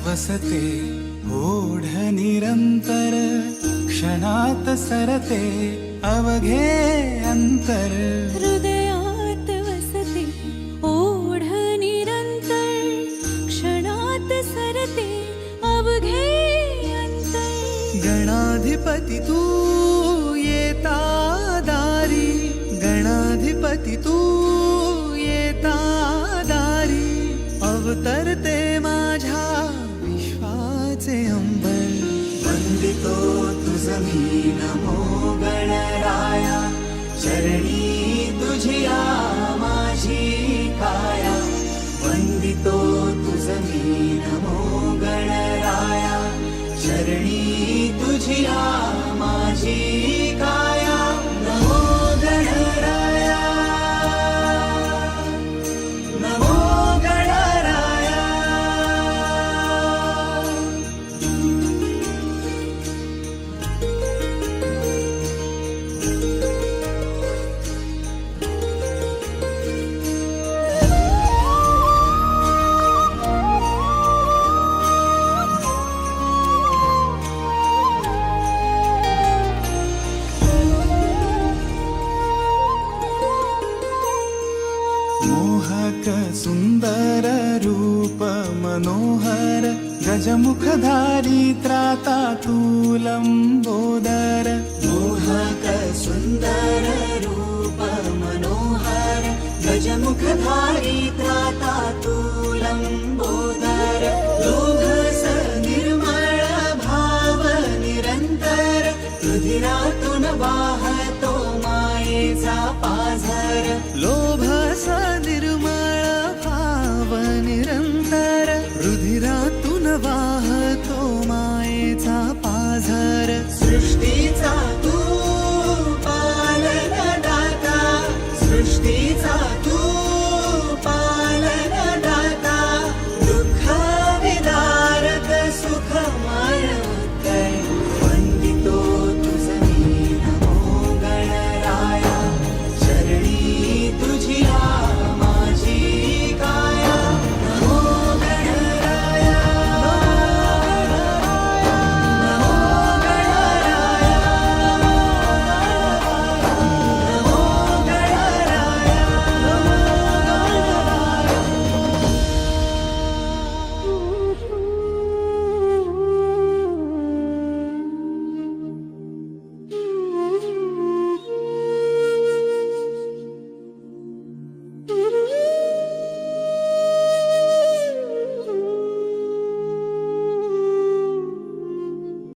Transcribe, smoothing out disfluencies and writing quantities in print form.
वसते ओढ निरंतर, क्षणात सरते अवघे अंतर. हृदयात वसते ओढ निरंतर, क्षणात सरते अवघे अंतर. गणाधिपती तू येता दारी, गणाधिपती तू येता दारी. अवतरते माझ्या विश्वाचे अंबर. वंदितो तुझ मी नमो गणराया, चरणी तुझिया माझी काया. वंदितो तुझ मी नमो गणराया, चरणी तुझिया माझी काया. नमो गणराया, नमो गणराया. मोहक सुंदर रूप मनोहर, गजमुखधारी त्राता तू लंबोदर. मोहक सुंदर रूप मनोहर, गजमुखधारी त्राता तू लंबोदर. लोभस निर्मळ भाव निरंतर, रुधिरातून वाहतो मायेचा पाझर. लोभस निर्मळ भाव निरंतर, रुधिरातून वाहतो मायेचा पाझर. सृष्टी